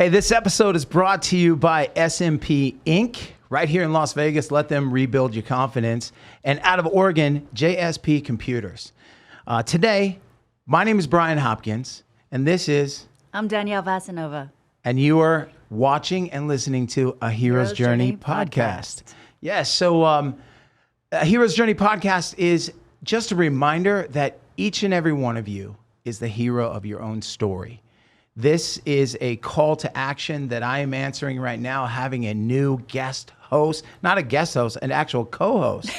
Hey, this episode is brought to you by SMP Inc. Right here in Las Vegas. Let them rebuild your confidence. And out of Oregon, JSP Computers. Today, my name is Brian Hopkins, and this is... I'm Danielle Vasanova. And you are watching and listening to a Hero's Journey podcast. Yes, so a Hero's Journey podcast is just a reminder that each and every one of you is the hero of your own story. This is a call to action that I am answering right now, having a new guest host, not a guest host, an actual co-host.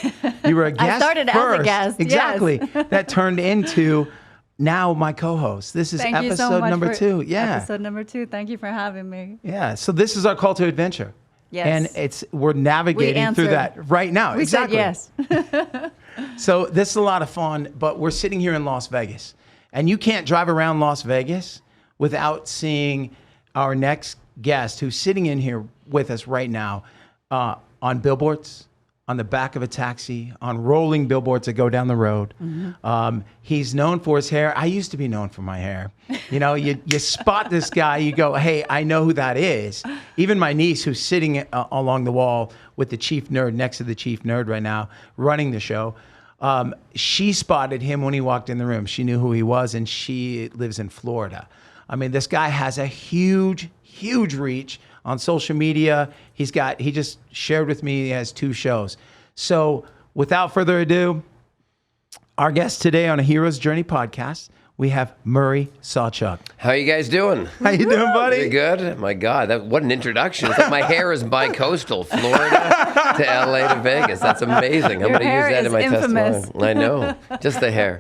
You were a guest I started first. as a guest. Exactly. Yes. That turned into now my co-host. This is episode number 2. Yeah. Episode number 2. Thank you for having me. Yeah. So this is our call to adventure. Yes. And we're navigating through that right now. We exactly. said yes. So this is a lot of fun, but we're sitting here in Las Vegas. And you can't drive around Las Vegas without seeing our next guest who's sitting in here with us right now on billboards, on the back of a taxi, on rolling billboards that go down the road. Mm-hmm. He's known for his hair. I used to be known for my hair. You know, you spot this guy, you go, hey, I know who that is. Even my niece, who's sitting along the wall with the chief nerd, next to the chief nerd right now, running the show, she spotted him when he walked in the room. She knew who he was, and she lives in Florida. I mean, this guy has a huge, huge reach on social media. He just shared with me he has 2 shows. So without further ado, our guest today on a Hero's Journey podcast, we have Murray Sawchuck. How you guys doing? How you doing, buddy? You good? My God, what an introduction. It's like my hair is bi-coastal, Florida to LA to Vegas. That's amazing. I'm going to use that in my testimony. I know. Just the hair.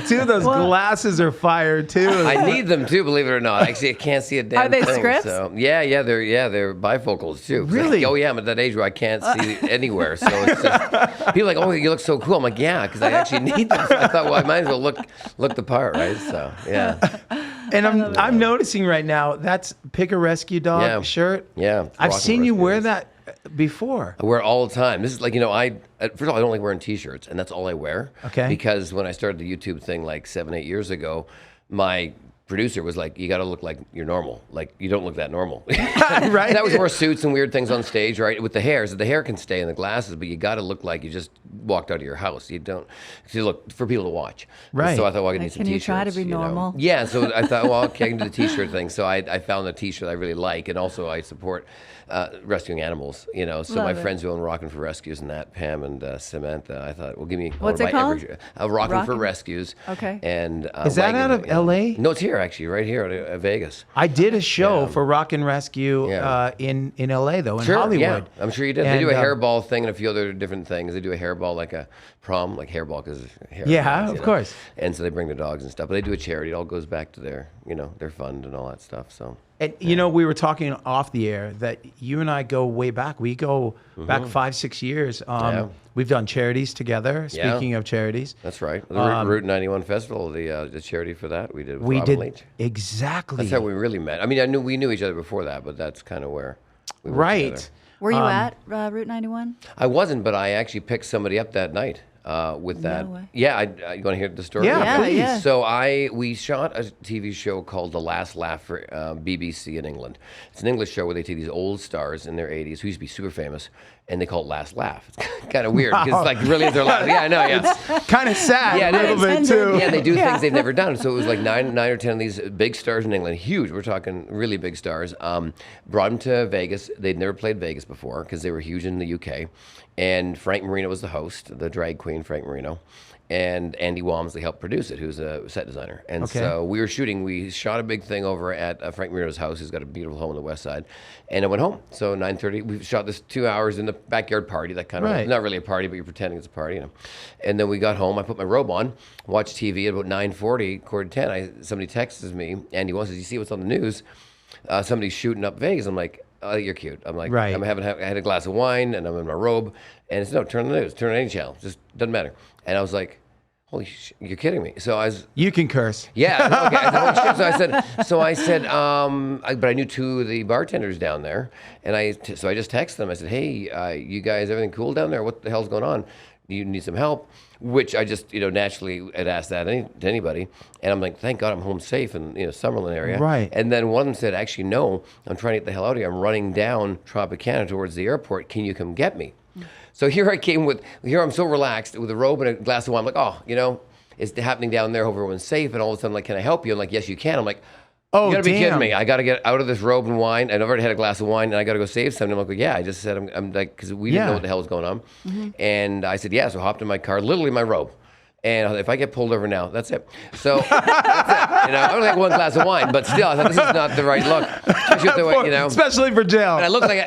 2 of those glasses are fired too. I need them too, believe it or not. Actually, I can't see a damn thing. Are they scripts? So, they're bifocals too. Really? Oh yeah, I'm at that age where I can't see anywhere. So it's just, people are like, oh, you look so cool. I'm like, yeah, because I actually need them. So I thought, well, I might as well look the part, right? So yeah. And I'm noticing right now that's Pick a Rescue Dog shirt. Yeah. I've seen you wear that before. I wear it all the time. This is like, first of all, I don't like wearing t-shirts, and that's all I wear. Okay. Because when I started the YouTube thing like 7-8 years ago, my producer was like, you got to look like you're normal. Like, you don't look that normal. Right. That was more suits and weird things on stage, right? With the hair. So the hair can stay in the glasses, but you got to look like you just walked out of your house. You don't, you look for people to watch. Right. So I thought, well, I need some Can you t-shirts. try to be normal? Yeah. So I thought, well, okay, I can do the t-shirt thing. So I found a t-shirt I really like, and also I support rescuing animals, So Love my it. friends who own Rockin' for Rescues and that, Pam and Samantha, I thought, well, give me... What's it called? Rockin' for Rescues. Okay. And is that out of LA? No, it's here, actually, right here at Vegas. I did a show for Rockin' Rescue in LA, though, in Hollywood. Yeah, I'm sure you did. And, they do a hairball thing and a few other different things. They do a hairball like a prom, like hairball because hair. Yeah, of course. And so they bring the dogs and stuff. But they do a charity. It all goes back to their fund and all that stuff. So... And we were talking off the air that you and I go way back. We go back 5-6 years. We've done charities together. Speaking of charities, that's right. The Route 91 Festival, the charity for that we did. With we Robin did Leach. Exactly. That's how we really met. I mean, we knew each other before that, but that's kind of where we were together. Were you at Route 91? I wasn't, but I actually picked somebody up that night. With that, way. yeah. You want to hear the story? Yeah, please. Yeah. So we shot a TV show called The Last Laugh for BBC in England. It's an English show where they take these old stars in their 80s who used to be super famous, and they call it Last Laugh. It's kind of weird because it's like really is their last. Yeah, I know. Yeah, It's kind of sad. Yeah, a little bit too. yeah. They do things they've never done. So it was like nine or 10 of these big stars in England, huge. We're talking really big stars. Brought them to Vegas. They'd never played Vegas before because they were huge in the UK. And Frank Marino was the host, the drag queen Frank Marino, and Andy Walmsley helped produce it, who's a set designer. And so we shot a big thing over at Frank Marino's house. He's got a beautiful home on the west side. And I went home. So 9:30, we shot this 2 hours in the backyard party, that kind of, not really a party, but you're pretending it's a party, And then we got home, I put my robe on, watched TV. At about 9:40, 9:45, somebody texts me, Andy Walmsley says, you see what's on the news? Somebody's shooting up Vegas. I'm like, oh, you're cute. I'm like, I had a glass of wine and I'm in my robe. And it's, no, turn the news, turn any channel. Just doesn't matter. And I was like, holy shit, you're kidding me. So I was... You can curse. Yeah, no, okay. So I said, but I knew 2 of the bartenders down there. And so I just texted them. I said, hey, you guys, everything cool down there? What the hell's going on? you need some help? Which I just, naturally had asked that to anybody. And I'm like, thank God I'm home safe in, Summerlin area. Right. And then one of them said, actually, no, I'm trying to get the hell out of here. I'm running down Tropicana towards the airport. Can you come get me? So here I came I'm so relaxed with a robe and a glass of wine. I'm like, it's happening down there. Hope everyone's safe. And all of a sudden, like, can I help you? I'm like, yes, you can. I'm like, Oh, you gotta be damn. kidding me. I gotta get out of this robe and wine. And I've already had a glass of wine and I gotta go save something. I'm like, yeah, I just said, I'm like, because we didn't know what the hell was going on. And I said, yeah. So I hopped in my car, literally my robe. And if I get pulled over now, that's it. So that's it. I only had one glass of wine, but still, I thought this is not the right look. Especially for jail. And I look like,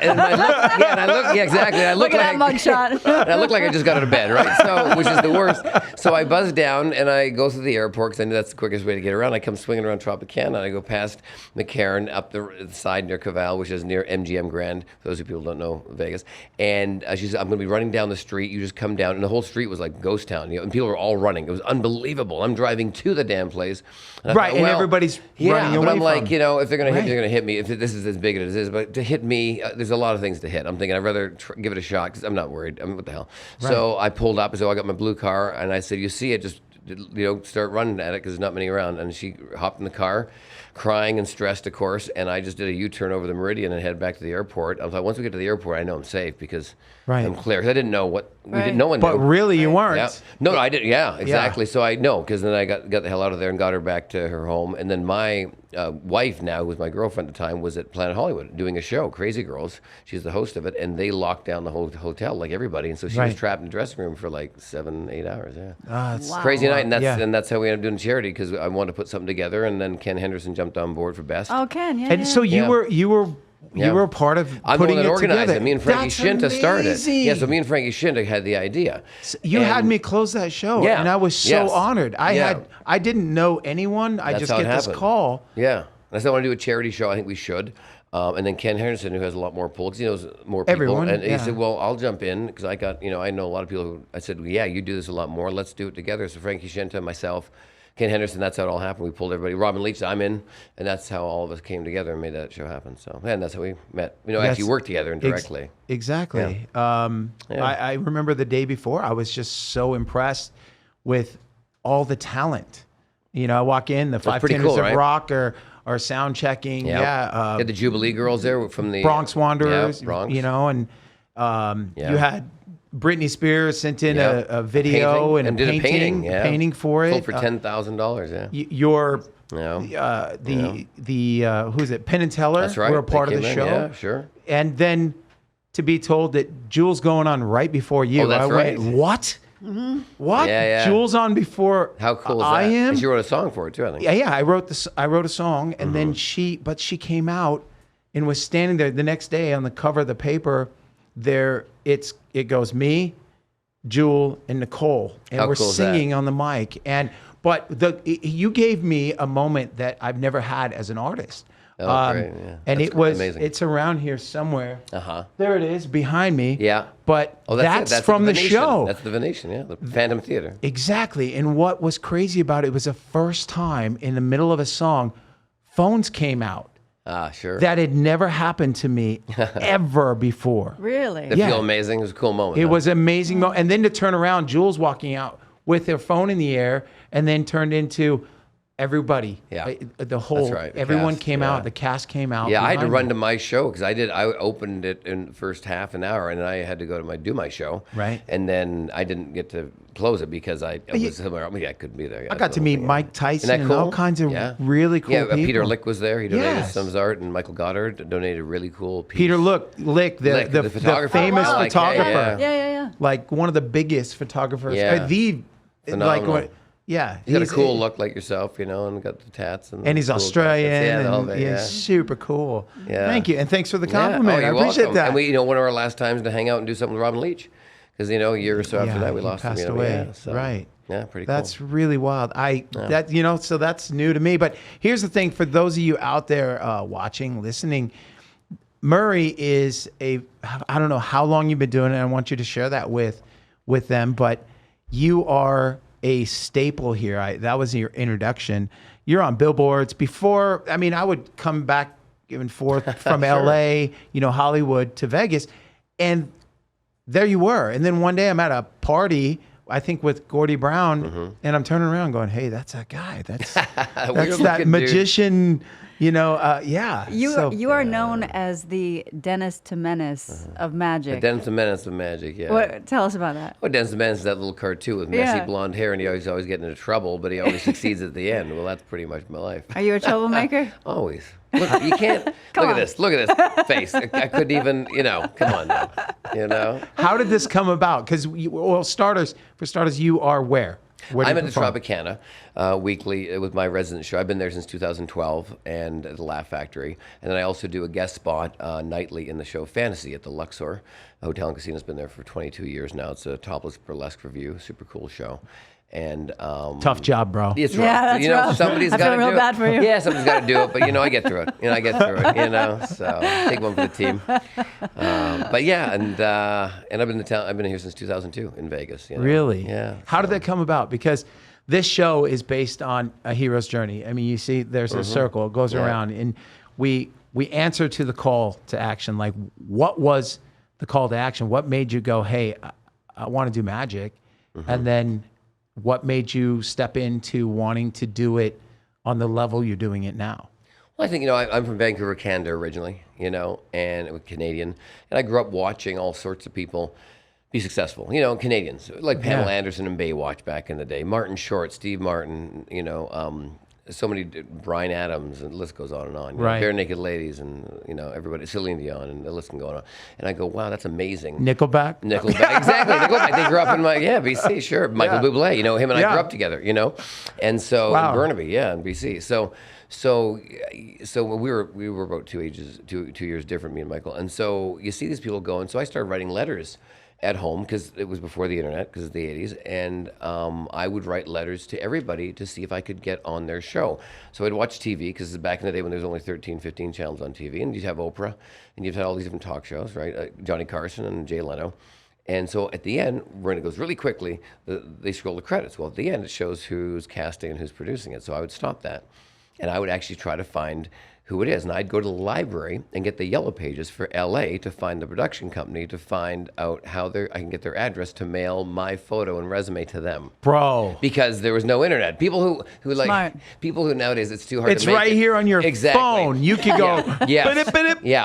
exactly. I look Look at like, that mugshot. and I look like I just got out of bed, right? So, which is the worst. So I buzz down and I go through the airport because I knew that's the quickest way to get around. I come swinging around Tropicana and I go past McCarran up the side near Caval, which is near MGM Grand. For those of you who don't know Vegas. And she said, I'm going to be running down the street. You just come down. And the whole street was like ghost town. And people were all running. It was unbelievable. I'm driving to the damn place. And Right, and everybody's running away but I'm like, from. if they're going to hit me, they're going to hit me. If this is as big as it is, but to hit me, there's a lot of things to hit. I'm thinking I'd rather give it a shot because I'm not worried. I mean, what the hell? Right. So I pulled up. So I got my blue car, and I said, "You see it? Just start running at it because there's not many around." And she hopped in the car, crying and stressed, of course. And I just did a U-turn over the Meridian and head back to the airport. I was like, once we get to the airport, I know I'm safe because I'm clear. 'Cause I didn't know what we didn't. No one knew. But really, you weren't. Yeah. No, I didn't. Yeah, exactly. So I know because then I got the hell out of there and got her back to her home. And then my wife now, who was my girlfriend at the time, was at Planet Hollywood doing a show, Crazy Girls. She's the host of it, and they locked down the whole hotel like everybody. And so she was trapped in the dressing room for like 7-8 hours. Yeah, It's crazy night. And that's how we ended up doing charity because I wanted to put something together. And then Ken Henderson jumped on board for best. Oh, Ken, yeah. And so you were a part of I'm putting the one that it organized together. it. Me and Frankie That's Shinta started it. amazing. Yeah, so me and Frankie Shinta had the idea. You had And- me close that show, Yeah. and I was so Yes. honored. I didn't know anyone. I That's just how it get this happened. call. Yeah. I said I want to do a charity show. I think we should. And then Ken Henderson, who has a lot more pull, because he knows more people. Everyone, and he yeah. said, well, I'll jump in because I got, I know a lot of people who, I said, well, yeah, you do this a lot more. Let's do it together. So Frankie Shinta, myself, Ken Henderson, that's how it all happened. We pulled everybody. Robin Leach, I'm in. And that's how all of us came together and made that show happen. So, and that's how we met. Actually worked together indirectly. Exactly. Yeah. I remember the day before, I was just so impressed with all the talent. I walk in, the Five pretty Tenors cool, of right? Rock are sound checking. Yeah. You had the Jubilee Girls there from the Bronx Wanderers, Bronx. and you had Britney Spears sent in a video Painting. and did a a painting for it. Sold for $10,000. Yeah. Your Yeah. who's it? Penn and Teller That's right. were a part They of the came in, show. yeah, sure. And then to be told that Jules going on right before you, Oh, that's I went, right. what? What? Yeah. Jules on before How cool is that? I am? And she wrote a song for it too, I think. Yeah. I wrote a song, and then she came out and was standing there the next day on the cover of the paper. It goes me, Jewel, and Nicole, and How we're cool is that? singing on the mic. But you gave me a moment that I've never had as an artist. Oh, great, yeah. And That's amazing. it's around here somewhere. Uh-huh. There it is behind me. Yeah. But Oh, that's it. That's from the Venetian. show. That's the Venetian, yeah. The Phantom Theater. Exactly. And what was crazy about it was the first time in the middle of a song, phones came out. Ah, sure. That had never happened to me ever before. Really? Did it feel amazing? It was a cool moment. It huh? was an amazing moment. And then to turn around, Jules walking out with her phone in the air, and then turned into everybody. Yeah. The whole, That's right, the everyone cast, came yeah. out. The cast came out. Yeah, I had to behind run me. to my show because I opened it in the first half an hour, and then I had to go to do my show. Right. And then I didn't get to close it because I was somewhere. I couldn't be there. I got to meet Mike Tyson Isn't that and all cool? kinds of Yeah. really cool people. Peter Lick was there. He donated Yes. some of his art, and Michael Goddard donated a really cool piece. Peter Lick, the photographer. famous Oh, wow. photographer. Yeah. Like one of the biggest photographers. Yeah. Phenomenal. Yeah. He's got a cool look like yourself, and got the tats. And he's cool Australian. jackets. Yeah, the whole and bit, he's yeah. super cool. Yeah. Thank you. And thanks for the Yeah. compliment. Oh, I you're appreciate welcome. that. And we, one of our last times to hang out and do something with Robin Leach. Because, a year or so after that, we he lost him. passed away. Yeah, so, Right. Yeah, pretty That's cool. really wild. So that's new to me. But here's the thing for those of you out there watching, listening, Murray is I don't know how long you've been doing it. I want you to share that with them, but you are a staple here. That was your introduction. You're on billboards before. I mean, I would come back and forth from Sure. LA, Hollywood to Vegas. And there you were. And then one day I'm at a party, I think with Gordy Brown, and I'm turning around going, hey, that's that guy. That's that magician, yeah. You are known as the Dennis to Menace of magic. The Dennis and Menace of magic, yeah. Tell us about that. Well, Dennis and Menace is that little cartoon with messy blonde hair, and he always getting into trouble, but he always succeeds at the end. Well, that's pretty much my life. Are you a troublemaker? Always. Look, you can't. Look at this. Look at this face. I couldn't even. Come on now. How did this come about? Because for starters, you are where? Where do I'm you at the perform? Tropicana weekly with my resident show. I've been there since 2012 and at the Laugh Factory. And then I also do a guest spot nightly in the show Fantasy at the Luxor Hotel and Casino. Has been there for 22 years now. It's a topless burlesque review. Super cool show. And tough job, bro. It's rough. Yeah, that's rough. Somebody's I got to feel do real it. bad for you. Yeah, somebody's got to do it. But I get through it. I get through it. So take one for the team. But yeah, and I've been in town. I've been here since 2002 in Vegas. Really? Yeah. How did that come about? Because this show is based on a hero's journey. I mean, you see, there's a circle, it goes around, and we answer to the call to action. Like, what was the call to action? What made you go, hey, I want to do magic? And then what made you step into wanting to do it on the level you're doing it now? Well, I think, I'm from Vancouver, Canada originally, and I'm Canadian. And I grew up watching all sorts of people be successful, Canadians, like Pamela Anderson and Baywatch back in the day, Martin Short, Steve Martin, so many, Bryan Adams, and the list goes on and on. Right. Bare Naked Ladies and, everybody, Celine Dion, and the list can go on. And I go, wow, that's amazing. Nickelback? Exactly. Nickelback. They grew up in BC, sure. Michael Bublé, him and I grew up together, And so, in Burnaby, in BC. So we were about two years different, me and Michael. And so you see these people go, and so I started writing letters at home because it was before the internet, because it's the 80s, and I would write letters to everybody to see if I could get on their show. So I'd watch TV, because back in the day when there was only 13, 15 channels on TV, and you'd have Oprah, and you'd have all these different talk shows, right? Johnny Carson and Jay Leno. And so at the end, when it goes really quickly, they scroll the credits. Well, at the end, it shows who's casting and who's producing it. So I would stop that, and I would actually try to find who it is. And I'd go to the library and get the yellow pages for LA to find the production company, to find out how I can get their address to mail my photo and resume to them. Bro. Because there was no internet. People who nowadays it's too hard It's to make right here on your phone. You could go,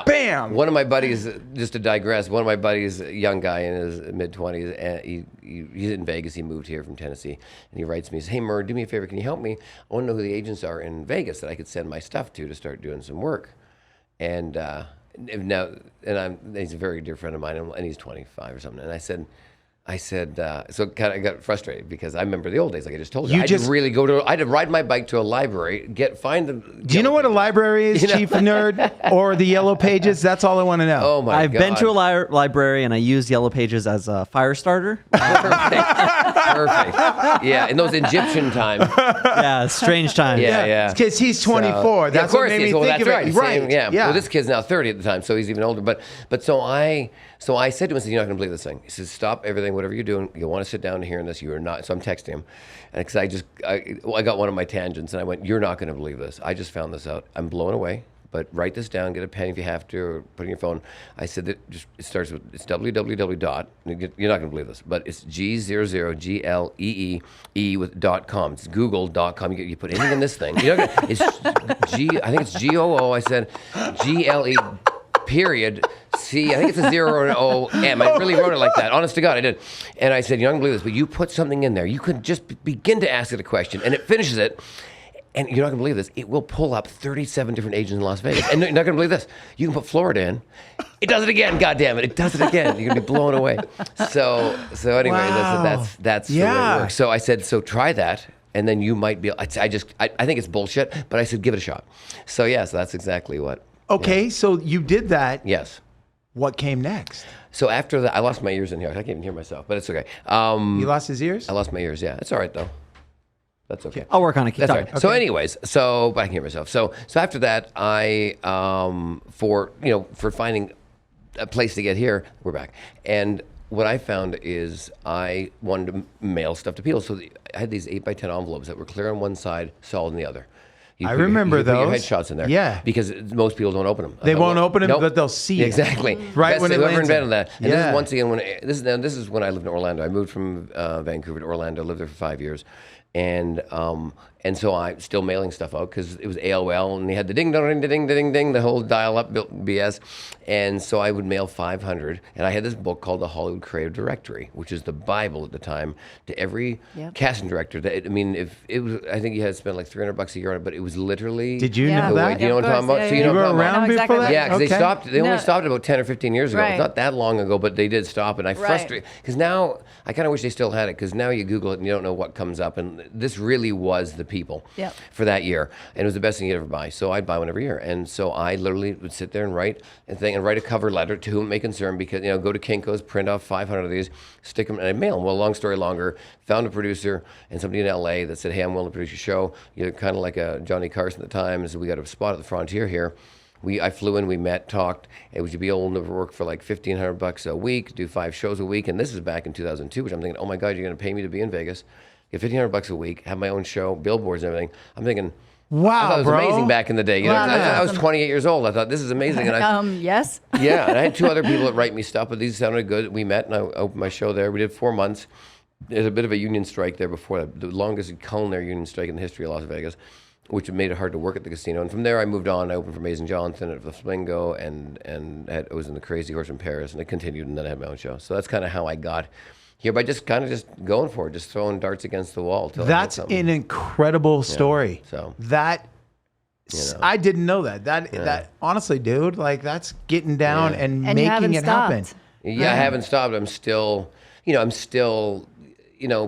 bam. One of my buddies, just to digress, one of my buddies, a young guy in his mid-20s, and he's in Vegas. He moved here from Tennessee, and he writes me, he says, hey, Murr, do me a favor. Can you help me? I want to know who the agents are in Vegas that I could send my stuff to start doing some work. And he's a very dear friend of mine, and he's 25 or something. And I said, so kind of got frustrated, because I remember the old days, like I just told you. I'd ride my bike to a library, find them. Do you know what a library is, Chief Nerd? Or the Yellow Pages? That's all I want to know. Oh my God. I've been to a library, and I use Yellow Pages as a fire starter. Perfect. Yeah, in those Egyptian times. Yeah, strange times. Yeah. Because he's 24. That's what made me think of it. Right. Right. Yeah. Well, this kid's now 30 at the time, so he's even older. But so I said to him, you're not going to believe this thing. He says, stop everything, whatever you're doing. You want to sit down and hear this. You are not. So I'm texting him. And because I got one of my tangents, and I went, you're not going to believe this. I just found this out. I'm blown away. But write this down, get a pen if you have to, or put it in your phone. I said that it starts with, it's www dot, you're not going to believe this, but it's G00, G-L-E-E-E with .com. It's google.com. You put anything in this thing. I think it's G-O-O. I said G-L-E period C. I think it's a 0 or an O-M. I really wrote it like that. Honest to God, I did. And I said, you're not going to believe this, but you put something in there. You could just begin to ask it a question, and it finishes it. And you're not going to believe this. It will pull up 37 different agents in Las Vegas. And you're not going to believe this. You can put Florida in. It does it again. God damn it. It does it again. You're going to be blown away. So anyway, Wow. that's the way it works. So I said, so try that. And then you might be, I think it's bullshit, but I said, give it a shot. So that's exactly what. Okay, so you did that. Yes. What came next? So after that, I lost my ears in here. I can't even hear myself, but it's okay. You lost his ears? I lost my ears, yeah. It's all right, though. That's okay. I'll work on it. Keep That's talking. right. So, anyways, but I can hear myself. So after that, I for finding a place to get here, we're back. And what I found is I wanted to mail stuff to people. So I had these 8x10 envelopes that were clear on one side, solid on the other. I remember you put your those. headshots in there. Yeah. Because most people don't open them. They won't open them, nope. but they'll see it. Exactly. Right That's when it whoever lands invented in. that. And Yeah. this is once again this is when I lived in Orlando. I moved from Vancouver to Orlando. Lived there for 5 years, and so I'm still mailing stuff out because it was AOL and they had the ding ding ding ding ding, the whole dial-up BS, and so I would mail 500. And I had this book called the Hollywood Creative Directory, which is the Bible at the time to every casting director. That I mean, if it was, I think you had to spend like $300 a year on it, but it was literally. Did you Yeah. know the way- that? Do you know what I'm talking about? So you know You were what I'm talking about? around I know exactly before that? Yeah, because they Okay. stopped. They only No. stopped about 10 or 15 years ago. Right. It's not that long ago, but they did stop, and I frustrate because now I kind of wish they still had it because now you Google it and you don't know what comes up, and this really was the people Yep. for that year, and it was the best thing you'd ever buy. So I'd buy one every year, and so I literally would sit there and write a cover letter to whom it may concern because go to Kinko's, print off 500 of these, stick them, and I'd mail them. Well, long story longer, found a producer and somebody in LA that said, "Hey, I'm willing to produce your show. You're kind of like a Johnny Carson at the time, so we got a spot at the Frontier here." I flew in, we met, talked. It would be able to work for like $1,500 a week, do 5 shows a week, and this is back in 2002, which I'm thinking, oh my God, you're going to pay me to be in Vegas, get $1,500 a week, have my own show, billboards and everything. I'm thinking, Wow, I thought it was bro. amazing back in the day. Wow, I that's was awesome. 28 years old. I thought this is amazing, and I, Yes. yeah, and I had 2 other people that write me stuff, but these sounded good. We met, and I opened my show there. We did 4 months. There's a bit of a union strike there before that, the longest culinary union strike in the history of Las Vegas, which made it hard to work at the casino. And from there, I moved on. I opened for Amazing Jonathan at the Flamingo, and I was in the Crazy Horse in Paris, and I continued, and then I had my own show. So that's kind of how I got here, by just going for it, just throwing darts against the wall. Till That's I hit something. an incredible story. so. That I didn't know that. That honestly, dude, like that's getting down and And you haven't making it happen. stopped. Yeah, I haven't stopped. I'm still,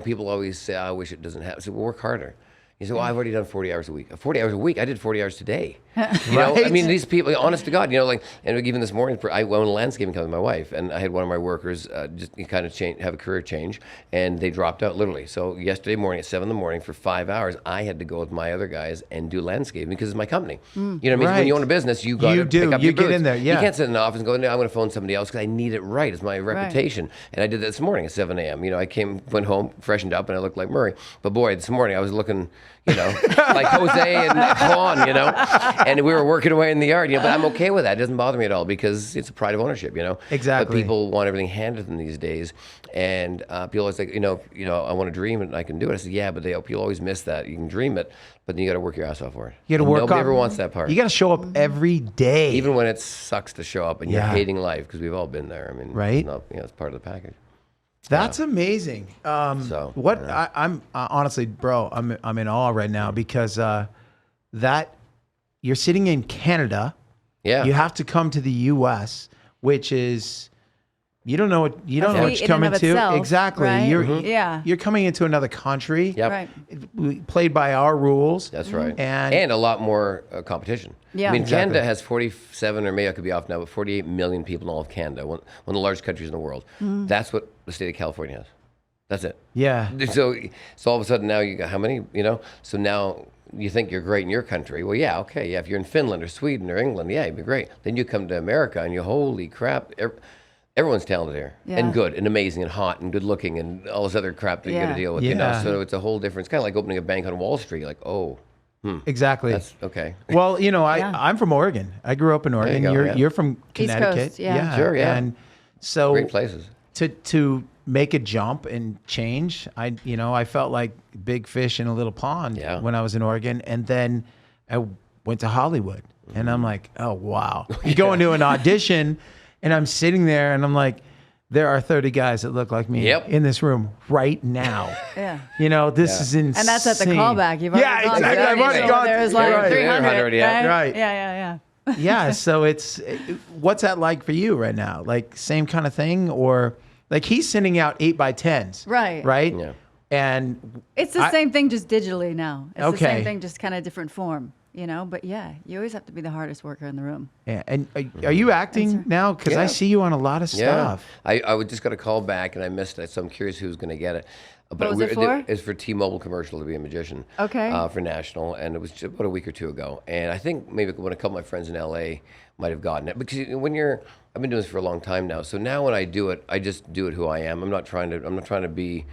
people always say, I wish it doesn't happen. So work harder. You say, well, I've already done 40 hours a week. 40 hours a week? I did 40 hours today. You know, I mean, these people, honest to God, and even this morning, I own a landscaping company with my wife, and I had one of my workers just kind of have a career change, and they dropped out literally. So yesterday morning at 7 in the morning for 5 hours, I had to go with my other guys and do landscaping because it's my company. You know what I mean? Right. When you own a business, you got to pick up You your get boots. in there, yeah. You can't sit in the office and go, no, I'm going to phone somebody else because I need it right. It's my reputation. And I did that this morning at 7 a.m. I went home, freshened up, and I looked like Murray. But boy, this morning I was looking, like Jose and Juan, and we were working away in the yard, but I'm okay with that. It doesn't bother me at all because it's a pride of ownership, Exactly. But people want everything handed to them these days, and people always like, I want to dream it and I can do it. I said, yeah, but people always miss that. You can dream it, but then you got to work your ass off for it. You got to And work. Nobody ever wants that part. You got to show up every day. Even when it sucks to show up and you're Yeah. hating life, because we've all been there. I mean, Right. It's part of the package. That's amazing. I'm honestly, bro, I'm in awe right now because that you're sitting in Canada. Yeah. You have to come to the U.S., which is you don't know what feat you're in and coming of to. itself, Exactly. right? You're you're coming into another country. Yep. Right. Played by our rules. That's right. And a lot more competition. Yeah. I mean, Exactly. Canada has 47, or maybe I could be off now, but 48 million people in all of Canada, one of the largest countries in the world. That's what the state of California has. That's it. Yeah. So all of a sudden now you got how many, So now you think you're great in your country. Well, yeah, okay. Yeah, if you're in Finland or Sweden or England, yeah, you'd be great. Then you come to America and you, holy crap, everyone's talented here and Yeah. good and amazing and hot and good looking and all this other crap that you got Yeah. to deal with, Yeah. So it's a whole different, it's kind of like opening a bank on Wall Street. You're like, oh, Exactly. that's okay. Well, I'm from Oregon. I grew up in Oregon. go, you're yeah. you're from East Connecticut. Coast, yeah. Sure, yeah. And so Great places. to make a jump and change, I felt like big fish in a little pond Yeah. when I was in Oregon, and then I went to Hollywood, and I'm like, oh wow. You go into an audition, and I'm sitting there, and I'm like, there are 30 guys that look like me Yep. in this room right now. Yeah. This is insane. And that's at the callback. You've already Yeah, gone exactly. through I've already it. gone There's through like it. 300, 100, yeah. Right. Yeah. Yeah, so what's that like for you right now? Like same kind of thing, or like he's sending out 8x10s, Right. Right. Yeah. And It's the same thing, just digitally now. It's the Okay. same thing, just kind of different form, But yeah, you always have to be the hardest worker in the room. yeah, and are you acting now? Because I Yeah. see you on a lot of stuff. I would just got a call back and I missed it, so I'm curious who's going to get it. But was it for? It's for T-Mobile commercial to be a magician. Okay. For national, and it was just about a week or two ago. And I think maybe when a couple of my friends in LA might have gotten it, because I've been doing this for a long time now. So now when I do it, I just do it who I am. I'm not trying to be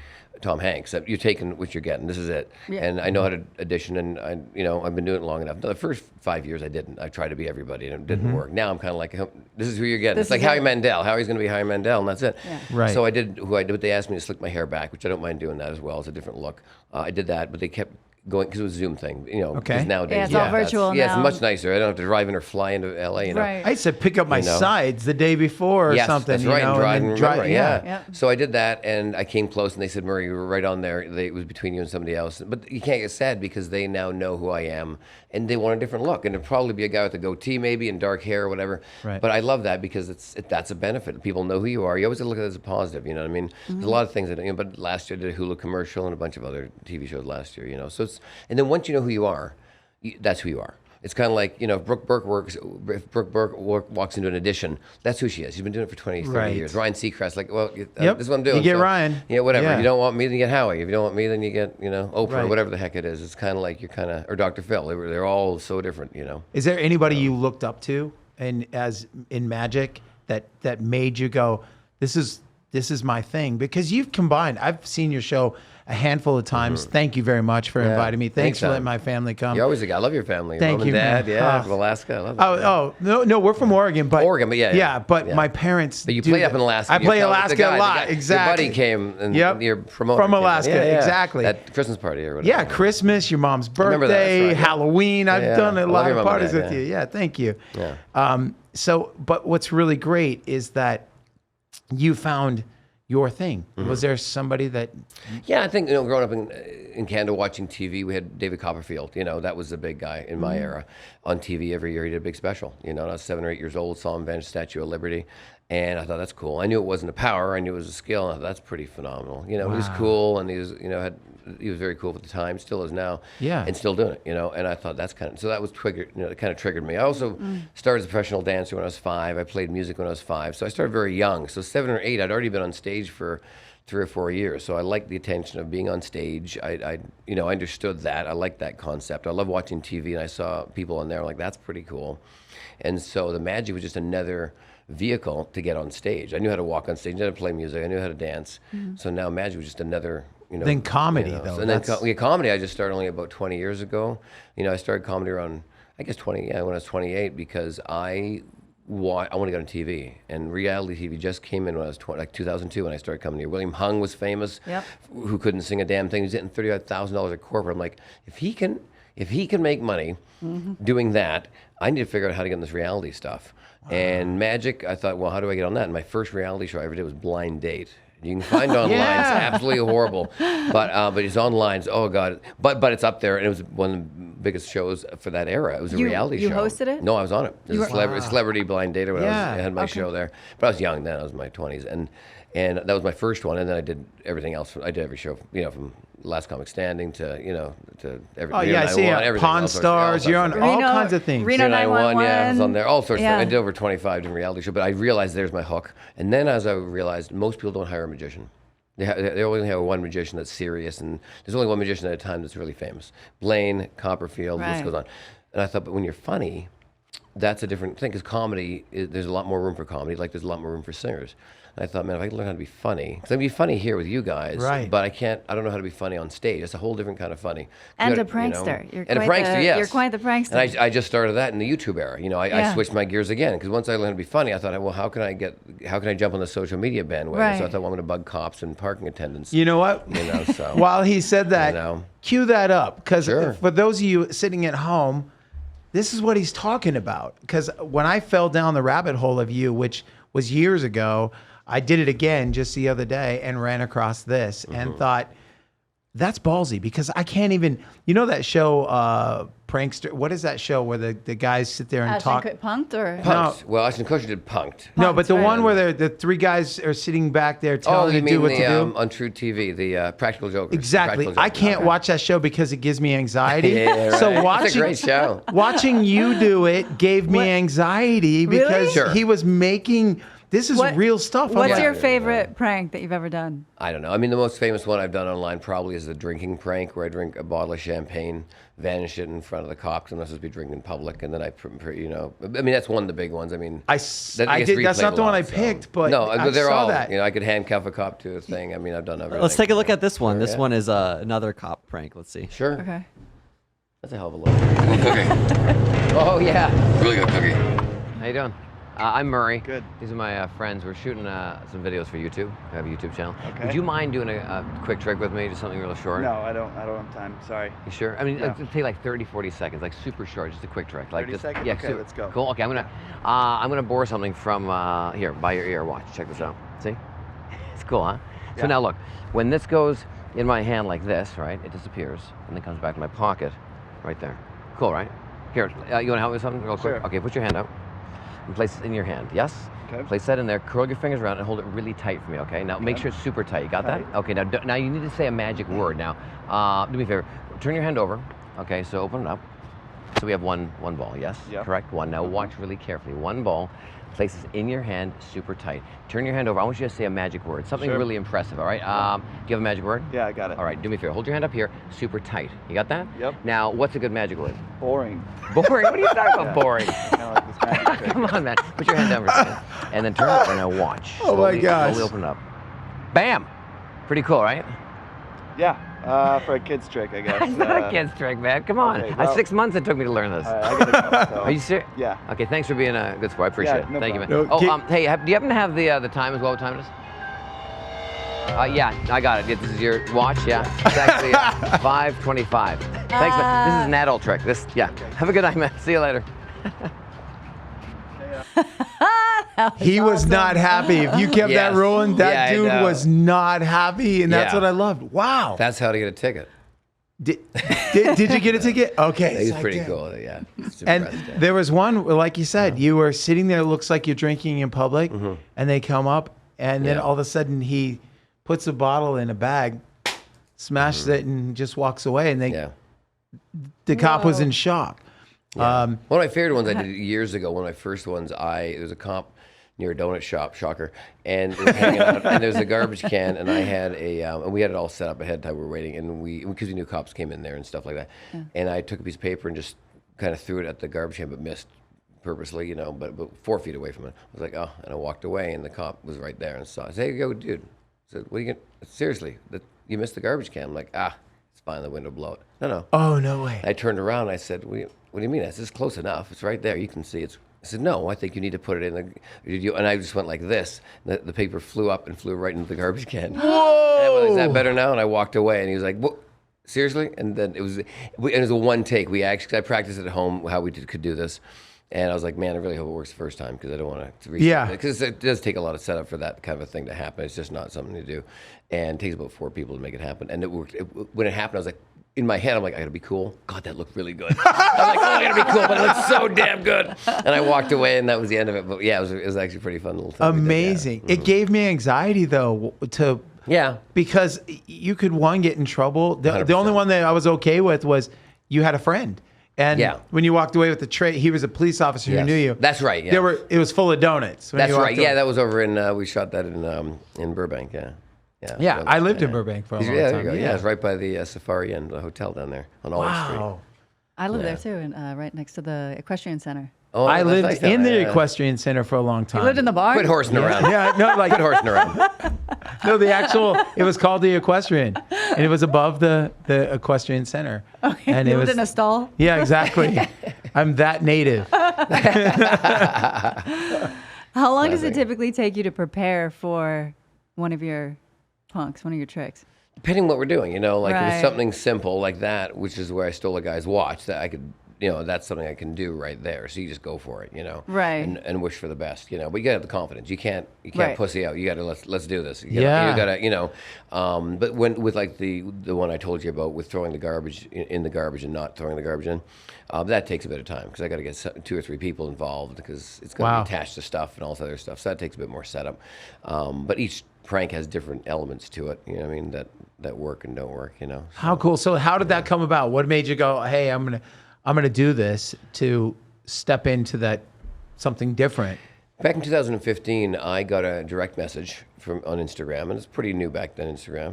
Tom Hanks. You're taking what you're getting. This is it. Yeah. And I know how to audition, and I've been doing it long enough. The first 5 years I didn't. I tried to be everybody, and it didn't work. Now I'm kind of like, this is who you're getting. It's like Howie Mandel. Howie's going to be Howie Mandel, and that's it. Yeah. Right. So I did what they asked me to slick my hair back, which I don't mind doing that as well. It's a different look. I did that, but they kept going because it was a Zoom thing. Okay. Because nowadays, Yeah, it's all virtual Yeah, now. it's much nicer. I don't have to drive in or fly into LA. Right. I used to pick up my sides the day before or Yes, something. that's right. You know, And drive and and then remember. Yeah. Yep. So I did that, and I came close, and they said, "Murray, you were right on there. It was between you and somebody else." But you can't get sad because they now know who I am, and they want a different look. And it'd probably be a guy with a goatee, maybe, and dark hair or whatever. Right. But I love that because that's a benefit. People know who you are. You always look at it as a positive. You know what I mean? There's a lot of things that. But last year I did a Hulu commercial and a bunch of other TV shows last year. So it's, and then once you know who you are, that's who you are. It's kind of like, if Brooke Burke walks into an audition, that's who she is. She's been doing it for 20, 30 Right. years. Ryan Seacrest, this Yep. is what I'm doing. You get Ryan. Yeah, whatever. Yeah. You don't want me, then you get Howie. If you don't want me, then you get, Oprah or Right. whatever the heck it is. It's kind of like or Dr. Phil. They're all so different, Is there anybody you looked up to as in magic that made you go, this is my thing? Because you've combined. I've seen your show a handful of times. Thank you very much for inviting me. Thanks for Anytime. letting my family come. You're always a guy. I love your family. Thank Mom you, and Dad, man. yeah, from Alaska. I love it. No, we're from Oregon, but Oregon, but yeah. but my parents. But you do play up that. in Alaska. I You're play telling Alaska the guy, a lot. Exactly. Your buddy came and Yep. your promoter From came. Alaska, Yeah, yeah. exactly. That Christmas party or whatever. Yeah, Christmas, your mom's remember that, that's birthday, right, yeah. Halloween. I've Yeah, done I a love lot your of mom and parties dad, with yeah. you. Yeah, thank you. Yeah. But what's really great is that you found your thing. Was there somebody that? Yeah, I think growing up in Canada watching TV, we had David Copperfield. That was the big guy in my era on TV. Every year he did a big special. And I was 7 or 8 years old, saw him bench Statue of Liberty, and I thought that's cool. I knew it wasn't a power, I knew it was a skill, and I thought that's pretty phenomenal. He was cool, and he was he was very cool at the time, still is now. Yeah. And still doing it. And I thought that's so that was triggered. It kind of triggered me. I also started as a professional dancer when I was 5. I played music when I was 5, so I started very young. So 7 or 8, I'd already been on stage for 3 or 4 years. So I liked the attention of being on stage. I understood that. I liked that concept. I love watching TV, and I saw people on there. I'm like, that's pretty cool. And so the magic was just another vehicle to get on stage. I knew how to walk on stage. I knew how to play music. I knew how to dance. So now magic was just another. Then comedy, though. So, and then comedy, I just started only about 20 years ago. I started comedy around, I guess, when I was 28, because I want to get on TV. And reality TV just came in when I was 2002 when I started coming here. William Hung was famous, who couldn't sing a damn thing. He was getting $35,000 at corporate. I'm like, if he can make money doing that, I need to figure out how to get in this reality stuff. And magic, I thought, well, how do I get on that? And my first reality show I ever did was Blind Date. You can find it online. Yeah. It's absolutely horrible, but it's online. So, oh God! But it's up there, and it was one of the biggest shows for that era. It was a reality show. You hosted it? No, I was on it. It was a celebrity blind date. When Yeah. I had my show there, but I was young then. I was in my 20s, and that was my first one. And then I did everything else. I did every show, from Last Comic Standing to to everything. Oh yeah, I see. Pawn Stars. You're on all kinds of things. Reno 911. Yeah, I was on there. All sorts Yeah. of. I did over 25 different reality shows, but I realized there's my hook. And then as I realized, most people don't hire a magician. They only have one magician that's serious, and there's only one magician at a time that's really famous. Blaine, Copperfield, this goes on. And I thought, but when you're funny, that's a different thing, because comedy, there's a lot more room for comedy, like there's a lot more room for singers. And I thought, man, if I could learn how to be funny, because I can be funny here with you guys, right. But I don't know how to be funny on stage. It's a whole different kind of funny. And a prankster. And a prankster, yes. You're quite the prankster. And I just started that in the YouTube era. I switched my gears again, because once I learned to be funny, I thought, well, how can I jump on the social media bandwagon? Right. So I thought, well, I'm going to bug cops and parking attendants. You know what? So While he said that, cue that up, because Sure. for those of you sitting at home, this is what he's talking about. Because when I fell down the rabbit hole of you, which was years ago, I did it again just the other day and ran across this and thought, that's ballsy, because I can't even, that show, Prankster, what is that show where the guys sit there and talk? Punked or? Punked. Well, Ashton Kutcher did Punked. No, but the right. one where the 3 guys are sitting back there telling you to do what to do. On True TV, the Practical Jokers. Exactly. Practical I Jokers. can't watch that show because it gives me anxiety. Yeah, right. So It's a great show. watching you do it gave me anxiety, because Sure. he was making This is real stuff. What's I'm your like, favorite prank that you've ever done? I don't know. I mean, the most famous one I've done online probably is the drinking prank, where I drink a bottle of champagne, vanish it in front of the cops, and I'm supposed to be drinking in public, and then I mean, that's one of the big ones. I mean, I gets did. That's replayed not a the one lot, I picked, but no, I they're saw all. that. I could handcuff a cop to a thing. I mean, I've done everything. Let's take a look at this one. This Yeah. one is another cop prank. Let's see. Sure. Okay. That's a hell of a look. Cookie. Oh yeah. Really good cookie. How you doing? I'm Murray. Good. These are my friends. We're shooting some videos for YouTube. I have a YouTube channel. Okay. Would you mind doing a quick trick with me? Just something real short? No, I don't have time. Sorry. You sure? I mean, No. it'll take like 30, 40 seconds, like super short, just a quick trick. Like 30 just, seconds? Yeah, Okay, let's go. Cool. Okay, I'm gonna bore something from here by your ear. Watch. Check this out. See? It's cool, huh? So Yeah. now look, when this goes in my hand like this, right? It disappears and then comes back to my pocket, right there. Cool, right? Here, you want to help me with something real quick? Sure. Okay, put your hand out and place it in your hand. Yes? Okay. Place that in there. Curl your fingers around and hold it really tight for me, okay? Now make sure it's super tight. You got Tight. that? Okay, now you need to say a magic word. Now, do me a favor. Turn your hand over. Okay, so open it up. So we have one ball, yes? Yep. Correct? One. Now watch really carefully. One ball places in your hand super tight. Turn your hand over. I want you to say a magic word. Something Sure. really impressive, all right? Do you have a magic word? Yeah, I got it. All right, do me a favor. Hold your hand up here, super tight. You got that? Yep. Now, what's a good magic word? Boring. Boring? What are you talking about, Yeah. boring? Kind of like this magic trick. Come on, man. Put your hand down for a second. And then turn it over. Now watch. Oh, my gosh. Slowly open it up. Bam! Pretty cool, right? Yeah, for a kid's trick, I guess. It's not a kid's trick, man. Come on. okay, well- 6 months it took me to learn this. I gotta go. So. Are you serious? Yeah. Okay, thanks for being a good sport. I appreciate Yeah, it. no Thank you, man. problem. No, Oh, keep- hey, do you happen to have the time as well? What time it is? Yeah, I got it. Yeah, this is your watch. Yeah, it's actually 5:25. Thanks, man. This is an adult trick. Yeah. Have a good night, man. See you later. He was not happy. If you kept Yes. that rolling, that Yeah, I dude know. was not happy, and that's Yeah. what I loved. Wow. That's how to get a ticket. Did you get a ticket? Okay. It was so I pretty did. cool. Yeah. It's And impressed, yeah. there was one, like you said, you were sitting there, it looks like you're drinking in public, and they come up, and then Yeah. all of a sudden he puts a bottle in a bag, smashes it, and just walks away. And Yeah. the cop was in shock. One of my favorite ones I did years ago, one of my first ones, there was a cop near a donut shop, shocker, and it was hanging out, and there was a garbage can, and I had and we had it all set up ahead of time, we were waiting, and because we knew cops came in there and stuff like that, and I took a piece of paper and just kind of threw it at the garbage can, but missed purposely, but 4 feet away from it. I was like, oh, and I walked away, and the cop was right there and saw. I said, hey, yo, dude, I said, what are you gonna, seriously, you missed the garbage can. I'm like, it's fine, the window blow it. No. Oh, no way. I turned around and I said, what do you mean? I said, it's close enough. It's right there. You can see it. I said, no, I think you need to put it in the... And I just went like this. The paper flew up and flew right into the garbage can. Whoa! And I went, is that better now? And I walked away and he was like, what? Seriously? And then it was a one take. I practiced at home how we could do this. And I was like, man, I really hope it works the first time because I don't want to reset Yeah. because it does take a lot of setup for that kind of a thing to happen. It's just not something to do. And it takes about 4 people to make it happen. And it worked. When it happened, I was like, in my head, I'm like, I gotta be cool. God, that looked really good. I'm like, oh, I gotta be cool, but it looks so damn good. And I walked away, and that was the end of it. But yeah, it was actually a pretty fun little thing. we did, yeah. Amazing. It gave me anxiety, though, Yeah. because you could, get in trouble. The 100%. only one that I was okay with was you had a friend. And Yeah. when you walked away with the tray, he was a police officer Yes. who knew you. That's right, yeah. It was full of donuts. when That's you walked right. away. Yeah, that was over in. We shot that in Burbank. Yeah. Yeah, So, I lived in Burbank for a long Yeah, there time. you go. Yeah, it's right by the Safari Inn, the hotel down there on Olive Street. Wow. I live Yeah. there too, and right next to the equestrian center. Oh, I that's lived nice down in the there, yeah. equestrian center for a long time. You lived in the barn? Quit horsing around. Yeah, no, like Quit horsing around. no, it was called the equestrian, and it was above the equestrian center. Okay, and you it lived was in a stall? Yeah, exactly. I'm that native. How long does it Classic. typically take you to prepare for one of your punks, one of your tricks? Depending what we're doing, like if Right. it's something simple like that, which is where I stole a guy's watch, that I could, that's something I can do right there. So you just go for it, Right. and wish for the best, But you gotta have the confidence. You can't Right. pussy out. You gotta let's do this. You Yeah. gotta. But with like the one I told you about with throwing the garbage in the garbage and not throwing the garbage in, that takes a bit of time because I got to get 2 or 3 people involved because it's going to Wow. be attached to stuff and all this other stuff. So that takes a bit more setup. But each prank has different elements to it. That work and don't work. How cool. So how did that come about? What made you go, hey, I'm gonna do this to step into that something different? Back in 2015, I got a direct message on Instagram, and it's pretty new back then, Instagram,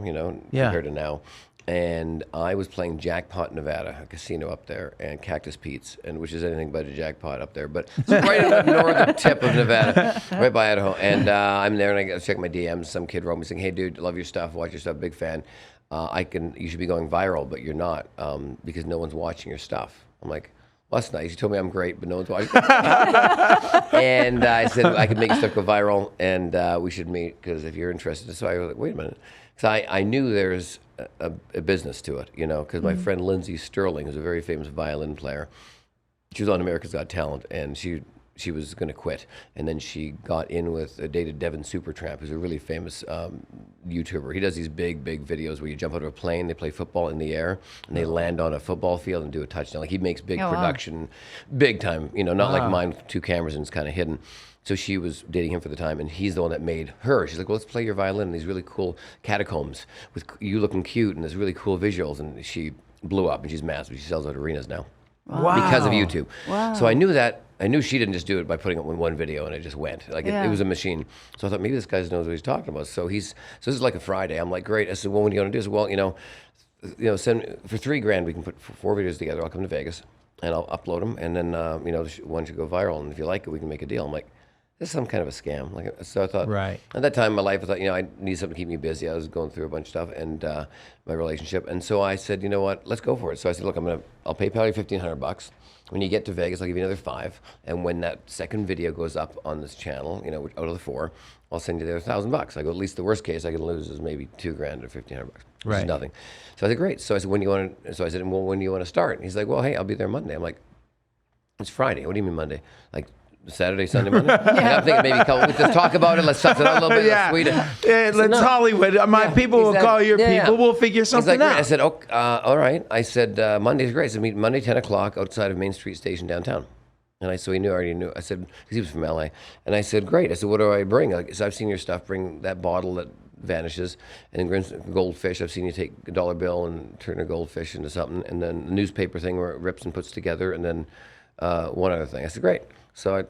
compared to now. And I was playing Jackpot, Nevada, a casino up there, and Cactus Pete's, which is anything but a jackpot up there. But it's right in the northern tip of Nevada, right by Idaho. And I'm there, and I got to check my DMs. Some kid wrote me saying, "Hey, dude, love your stuff, watch your stuff, big fan. You should be going viral, but you're not because no one's watching your stuff." I'm like, well, that's nice. You told me I'm great, but no one's watching. And I said, I could make your stuff go viral, and we should meet because if you're interested. So I was like, wait a minute. Because I knew there's a business to it, because my friend Lindsay Sterling, who's a very famous violin player, she was on America's Got Talent, and she was going to quit. And then she got in with, dated Devin Supertramp, who's a really famous YouTuber. He does these big videos where you jump out of a plane, they play football in the air, and they land on a football field and do a touchdown. Like he makes big production, big time, not like mine with 2 cameras and it's kind of hidden. So she was dating him for the time, and he's the one that made her. She's like, well, let's play your violin in these really cool catacombs with you looking cute and there's really cool visuals. And she blew up, and she's massive. She sells out arenas now because of YouTube. Wow. So I knew that. I knew she didn't just do it by putting up one video and it just went. Like it was a machine. So I thought maybe this guy knows what he's talking about. So this is like a Friday. I'm like, great. I said, well, what are you going to do? I said, well, send for $3,000 we can put 4 videos together. I'll come to Vegas and I'll upload them, and then one should go viral. And if you like it, we can make a deal. I'm like, this is some kind of a scam. So I thought, at that time in my life, I thought, I need something to keep me busy. I was going through a bunch of stuff and my relationship. And so I said, you know what, let's go for it. So I said, look, I'll PayPal you $1,500. When you get to Vegas, I'll give you another $5. And when that second video goes up on this channel, out of the 4, I'll send you the other $1,000. I go, at least the worst case I can lose is maybe $2,000 or $1,500, which is nothing. So I said, great. So I said, when do you want to start? And he's like, well, hey, I'll be there Monday. I'm like, it's Friday. What do you mean Monday? Like, Saturday, Sunday, Monday? And I'm thinking maybe let's talk about it. Let's suss it out a little bit. Let's sweeten it. Let's Hollywood. My people will call your people. We'll figure something out. I said, all right. I said, Monday's great. I said, meet Monday, 10 o'clock outside of Main Street Station downtown. And so he already knew. I said, because he was from LA. And I said, great. I said, what do I bring? So I've seen your stuff. Bring that bottle that vanishes, and then goldfish. I've seen you take a dollar bill and turn a goldfish into something. And then the newspaper thing where it rips and puts together. And then one other thing. I said, great. So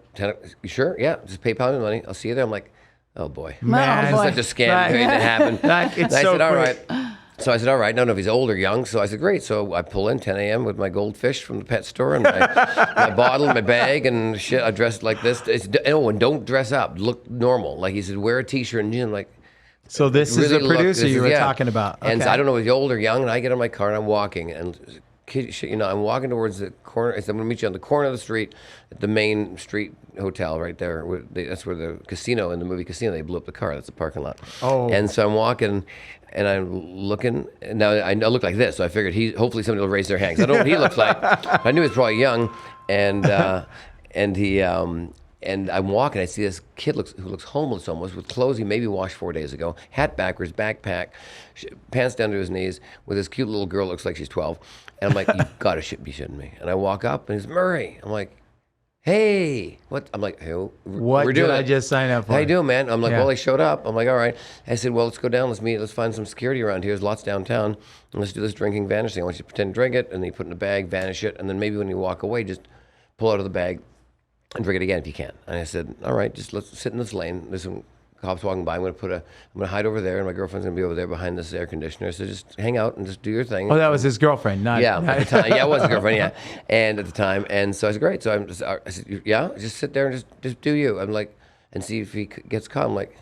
you sure? Yeah, just PayPal me money. I'll see you there. I'm like, oh boy, man, it's such a scam waiting to happen. I said, all right. So I said, all right. I don't know if he's old or young. So I said, great. So I pull in 10 a.m. with my goldfish from the pet store and my bottle, my bag, and shit. I dressed like this. And don't dress up. Look normal. Like he said, wear a T-shirt. And I'm like, so this is the producer you were talking about. Okay. And so I don't know if he's old or young. And I get in my car and I'm walking and. I'm walking towards the corner. I said, I'm going to meet you on the corner of the street at the Main Street Hotel right there. That's where the casino, in the movie Casino, they blew up the car. That's the parking lot. Oh. And so I'm walking, and I'm looking. Now, I look like this, so I figured hopefully somebody will raise their hand. 'Cause I don't know what he looks like. I knew he was probably young. And I'm walking. I see this kid who looks homeless almost, with clothes he maybe washed 4 days ago, hat backwards, backpack, pants down to his knees, with this cute little girl that looks like she's 12. And I'm like, you've got to be shitting me. And I walk up, and he's Murray. I'm like, hey, what? I'm like, hey, what did I just sign up for? How you doing, man? I'm like, well, he showed up. I'm like, all right. I said, well, let's go down. Let's meet. Let's find some security around here. There's lots downtown. And let's do this drinking vanish thing. I want you to pretend to drink it, and then you put it in a bag, vanish it, and then maybe when you walk away, just pull out of the bag and drink it again if you can. And I said, all right, just let's sit in this lane. There's some cops walking by. I'm gonna hide over there, and my girlfriend's gonna be over there behind this air conditioner. So just hang out and just do your thing. Oh, that was his girlfriend, not at the time. Yeah, it was his girlfriend. Yeah, and at the time, and so I said, great. So I said, yeah, just sit there and just do you. I'm like, and see if he gets caught. I'm like,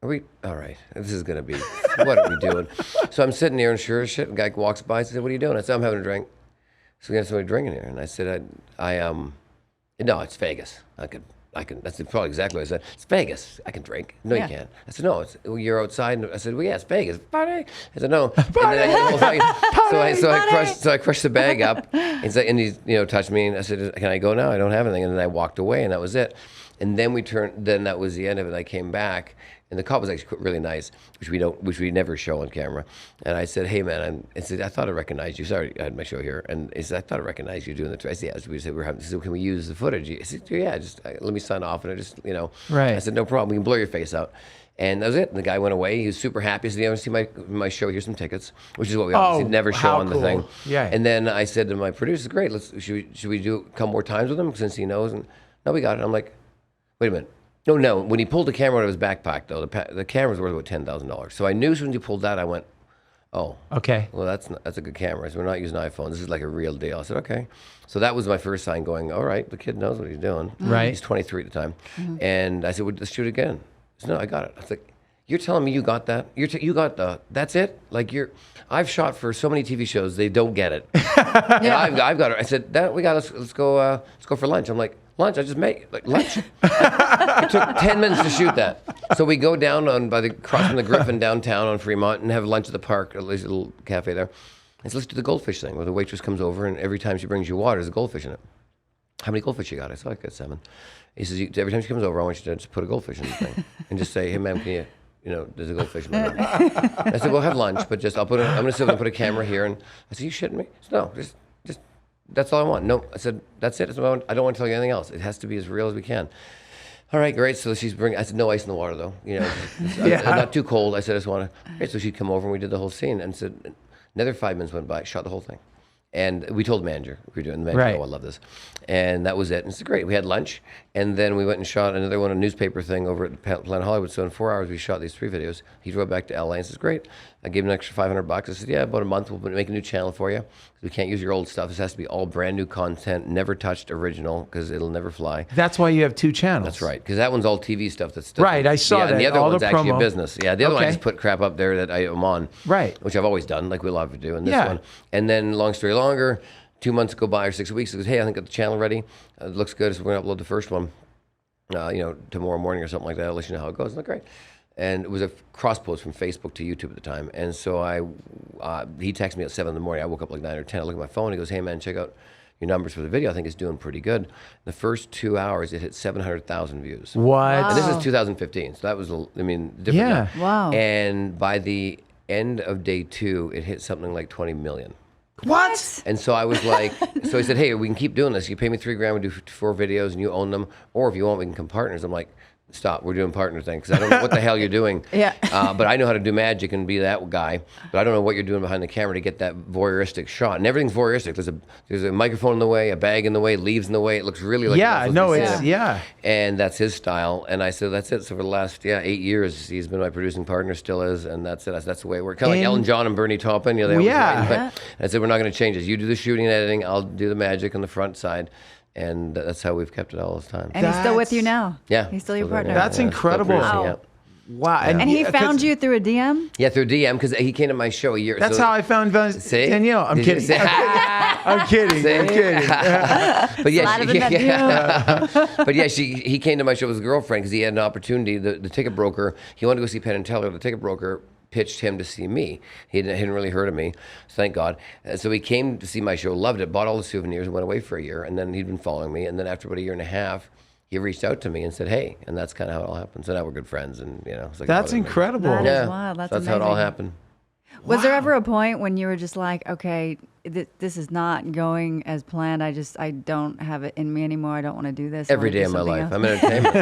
are we all right? This is gonna be what are we doing? So I'm sitting there, and sure as shit, a guy walks by. I said, what are you doing? I said, I'm having a drink. So we got somebody drinking here, and I said, no, it's Vegas. I can. That's probably exactly what I said. It's Vegas. I can drink. No, you can't. I said, no. You're outside. And I said, well, yeah, it's Vegas. Party. I said, no. So I crushed the bag up, and he touched me, and I said, can I go now? I don't have anything. And then I walked away, and that was it. And then then that was the end of it. I came back, and the cop was actually really nice, which we never show on camera. And I said, hey man, I thought I recognized you. Sorry, I had my show here. And he said, I thought I recognized you doing the. I said, yeah. We said he said, can we use the footage? I said, yeah, just let me sign off, and I just Right. I said, no problem. We can blur your face out. And that was it. And the guy went away. He was super happy. He said, you ever see my show? Here's some tickets, which is what we obviously never show on the thing. Yeah. And then I said to my producer, great. Should we do come more times with him since he knows? And no, we got it. I'm like, wait a minute. No. When he pulled the camera out of his backpack, though, the camera was worth about $10,000. So I knew as soon as he pulled that, I went, oh, Okay. well, that's a good camera. So we're not using iPhones. This is like a real deal. I said, okay. So that was my first sign going, all right, the kid knows what he's doing. Right. He's 23 at the time. And I said, well, let's shoot again. He said, no, I got it. I was like, you're telling me you got that? You got that's it? Like I've shot for so many TV shows, they don't get it. Yeah. I've got it. I said, let's go for lunch. I'm like, lunch? I just made lunch. It took 10 minutes to shoot that. So we go down across from the Griffin downtown on Fremont and have lunch at the park, at least a little cafe there. And so let's do the goldfish thing where the waitress comes over and every time she brings you water, there's a goldfish in it. How many goldfish you got? I said, I got 7. He says, every time she comes over, I want you to just put a goldfish in the thing and just say, hey, ma'am, can there's a goldfish in my mouth. I said, we'll have lunch, but I'm going to sit and put a camera here. And I said, you shitting me? He said, no, just that's all I want. No, I said, that's it. I don't want to tell you anything else. It has to be as real as we can. All right, great. So she's bringing, I said, no ice in the water, though. Not too cold. I said, I just want to. Great. So she'd come over and we did the whole scene. And said, another 5 minutes went by, shot the whole thing. And we told the manager we were doing. The manager, Right. oh, I love this. And that was it. And it's great. We had lunch. And then we went and shot another one, a newspaper thing over at Planet Hollywood. So in 4 hours, we shot these 3 videos. He drove back to LA and says, great. I gave him an extra $500. I said, yeah, about a month. We'll make a new channel for you. We can't use your old stuff. This has to be all brand new content, never touched original, because it'll never fly. That's why you have 2 channels. That's right, because that one's all TV stuff. That's Right, I saw that. And the other all one's the actually promo. a business. Yeah, the other one I Okay. just put crap up there that I am on. Right. Which I've always done, like we love to do. And this Yeah. one, and then long story longer, 2 months go by or 6 weeks. He goes, hey, I think I got the channel ready. It looks good, so we're gonna upload the first one. Tomorrow morning or something like that. I'll let you know how it goes. I'm like, great. And it was a cross post from Facebook to YouTube at the time. And so he texted me at 7 in the morning. I woke up like 9 or 10. I look at my phone. He goes, hey man, check out your numbers for the video. I think it's doing pretty good. The first 2 hours, it hit 700,000 views. What? And this is 2015. So that was, different. Yeah. now. Wow. And by the end of day 2, it hit something like 20 million. What? And so I was like, so he said, hey, we can keep doing this. You pay me $3,000, we do 4 videos, and you own them. Or if you want, we can become partners. I'm like, stop, we're doing partner thing, because I don't know what the hell you're doing. Yeah. But I know how to do magic and be that guy. But I don't know what you're doing behind the camera to get that voyeuristic shot. And everything's voyeuristic. There's a microphone in the way, a bag in the way, leaves in the way. It looks really like Yeah, you're not no, supposed to be it's, seeing it. yeah. And that's his style. And I said, that's it. So for the last 8 years, he's been my producing partner, still is, and that's it. That's the way it works. Kind of like Ellen John and Bernie Taupin. They always Yeah. write, but I said, we're not going to change this. You do the shooting and editing. I'll do the magic on the front side. And that's how we've kept it all this time. And he's still with you That's- now. Yeah. He's still your there, partner. yeah. That's Yeah, incredible. still producing, Wow. Wow. And he yeah, found 'cause you through a DM? Yeah, through DM, because he came to my show a year. That's so, how I found See? Danielle. I'm Did you kidding. say- I'm kidding. I'm kidding. But yeah, Slide him in that but yeah, he came to my show with his girlfriend because he had an opportunity. The ticket broker, he wanted to go see Penn and Teller. The ticket broker pitched him to see me. He hadn't really heard of me, thank God. So he came to see my show, loved it, bought all the souvenirs, and went away for a year. And then he'd been following me. And then after about a year and a half, he reached out to me and said, hey, and that's kind of how it all happened. So now we're good friends, and it's like That's brother. incredible. That is Yeah, wild. That's how it all amazing. happened. Was there ever a point when you were just like, okay, this is not going as planned. I don't have it in me anymore. I don't want to do this. I Every wanna do day of my something life. else." I'm entertainment.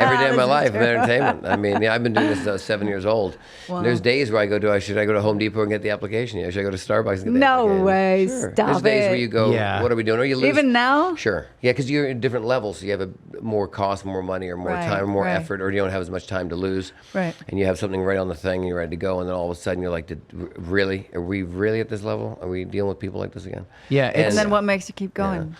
Every day of my This is life, I'm true. entertainment. I mean, I've been doing this 7 years old. Wow. There's days where I go should I go to Home Depot and get the application? Should I go to Starbucks and get the No application? way, Sure. stop There's days it. where you go, Yeah. what are we doing? Or you lose. Even now? Sure. Yeah, because you're in different levels. So you have a more cost, more money, or more Right, time, or more right. effort, or you don't have as much time to lose. Right. And you have something right on the thing, and you're ready to go, and then all of a sudden you're like, really? Are we really at this level? Are we dealing with people like this again? Yeah, And then what makes you keep going?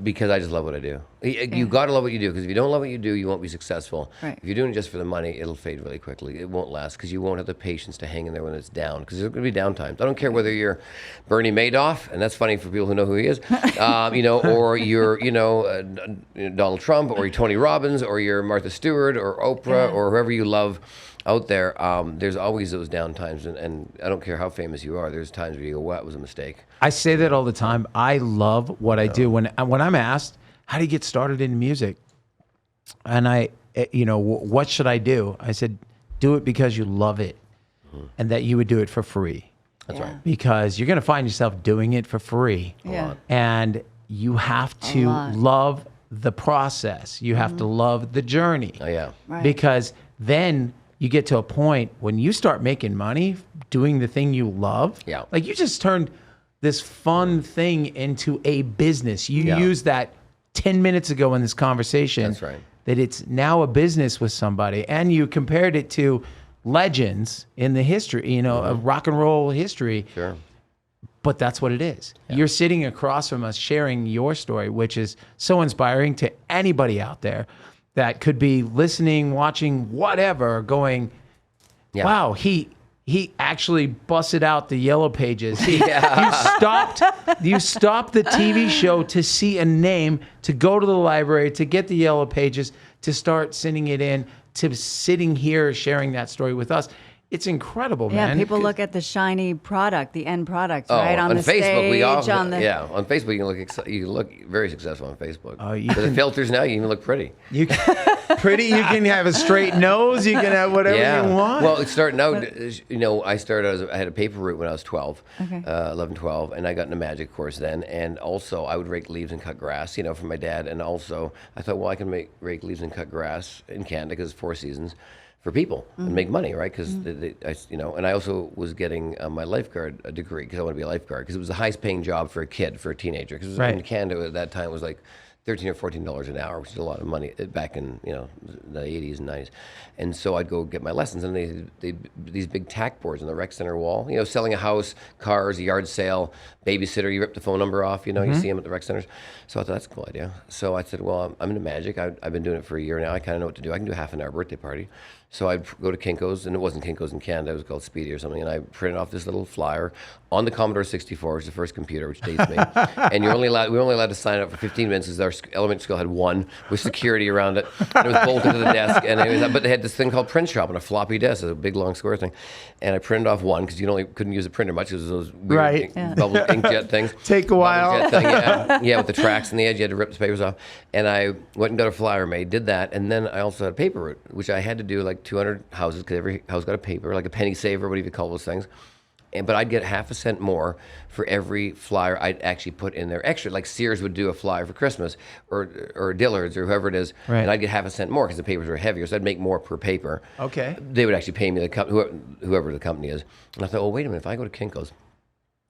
Because I just love what I do. You got to love what you do, because if you don't love what you do, you won't be successful. Right. If you're doing it just for the money, it'll fade really quickly. It won't last, because you won't have the patience to hang in there when it's down, because there's going to be down times. I don't care whether you're Bernie Madoff, and that's funny for people who know who he is, or you're, Donald Trump, or you're Tony Robbins, or you're Martha Stewart, or Oprah, or whoever you love out there. There's always those down times, and I don't care how famous you are. There's times where you go, "Well, that was a mistake." I say that all the time. I love what I do. When I'm asked, how do you get started in music? And what should I do? I said, do it because you love it, and that you would do it for free. That's right. Because you're going to find yourself doing it for free. Yeah. And you have to lot. love the process. You have to love the journey. Oh yeah. Right. Because then you get to a point when you start making money doing the thing you love. Yeah. Like you just turned this fun thing into a business. You Yeah. used that 10 minutes ago in this conversation. That's right. that it's now a business with somebody, and you compared it to legends in the history, of rock and roll history. Sure. But that's what it is. You're sitting across from us sharing your story, which is so inspiring to anybody out there that could be listening, watching, whatever, going, wow, he actually busted out the yellow pages. You stopped the TV show to see a name, to go to the library, to get the yellow pages, to start sending it in, to sitting here sharing that story with us. It's incredible, man. Yeah, people look at the shiny product, the end product, Oh, right? On the Facebook, stage, on Facebook you can look very successful on Facebook. Oh, With the filters now, you can look pretty. You can have a straight nose, you can have whatever you want. Well, it's starting out, I had a paper route when I was 12, 11, 12, and I got into magic course then. And also I would rake leaves and cut grass, for my dad. And also I thought, well, I can rake leaves and cut grass in Canada because it's 4 seasons for people and make money, right? Because and I also was getting my lifeguard degree because I want to be a lifeguard because it was the highest paying job for a teenager. Because in Canada at that time it was like $13 or $14 an hour, which is a lot of money back in the 80s and 90s. And so I'd go get my lessons, and these big tack boards on the rec center wall, selling a house, cars, a yard sale, babysitter. You rip the phone number off, you see them at the rec centers. So I thought that's a cool idea. So I said, well, I'm into magic. I've been doing it for a year now. I kind of know what to do. I can do a half-an-hour birthday party. So I'd go to Kinko's, and it wasn't Kinko's in Canada, it was called Speedy or something, and I printed off this little flyer on the Commodore 64, which is the first computer, which dates me. And we were only allowed to sign up for 15 minutes because our elementary school had one with security around it. And it was bolted to the desk, but they had this thing called Print Shop on a floppy disk, a big long square thing. And I printed off one because you couldn't use a printer much because those weird bubble inkjet things. Take a while. Thing, with the tracks in the edge, you had to rip the papers off. And I went and got a flyer made, did that, and then I also had a paper route, which I had to do like 200 houses because every house got a paper, like a penny saver, whatever you call those things. But I'd get half a cent more for every flyer I'd actually put in there extra. Like Sears would do a flyer for Christmas, or Dillard's, or whoever it is, and I'd get half a cent more because the papers were heavier, so I'd make more per paper. Okay. They would actually pay me, whoever the company is. And I thought, well, wait a minute, if I go to Kinko's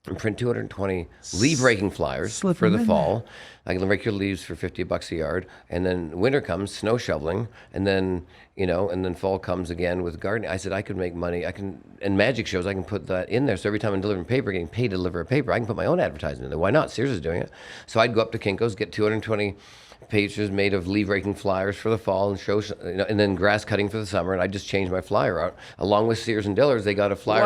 and print 220 leaf raking flyers for the fall, I can rake your leaves for $50 a yard, and then winter comes, snow shoveling, and then and then fall comes again with gardening. I said I could make money. And magic shows, I can put that in there. So every time I'm delivering paper, getting paid to deliver a paper, I can put my own advertising in there. Why not? Sears is doing it. So I'd go up to Kinko's, get 220 pages made of leaf raking flyers for the fall and show, and then grass cutting for the summer. And I just changed my flyer out. Along with Sears and Dillard's, they got a flyer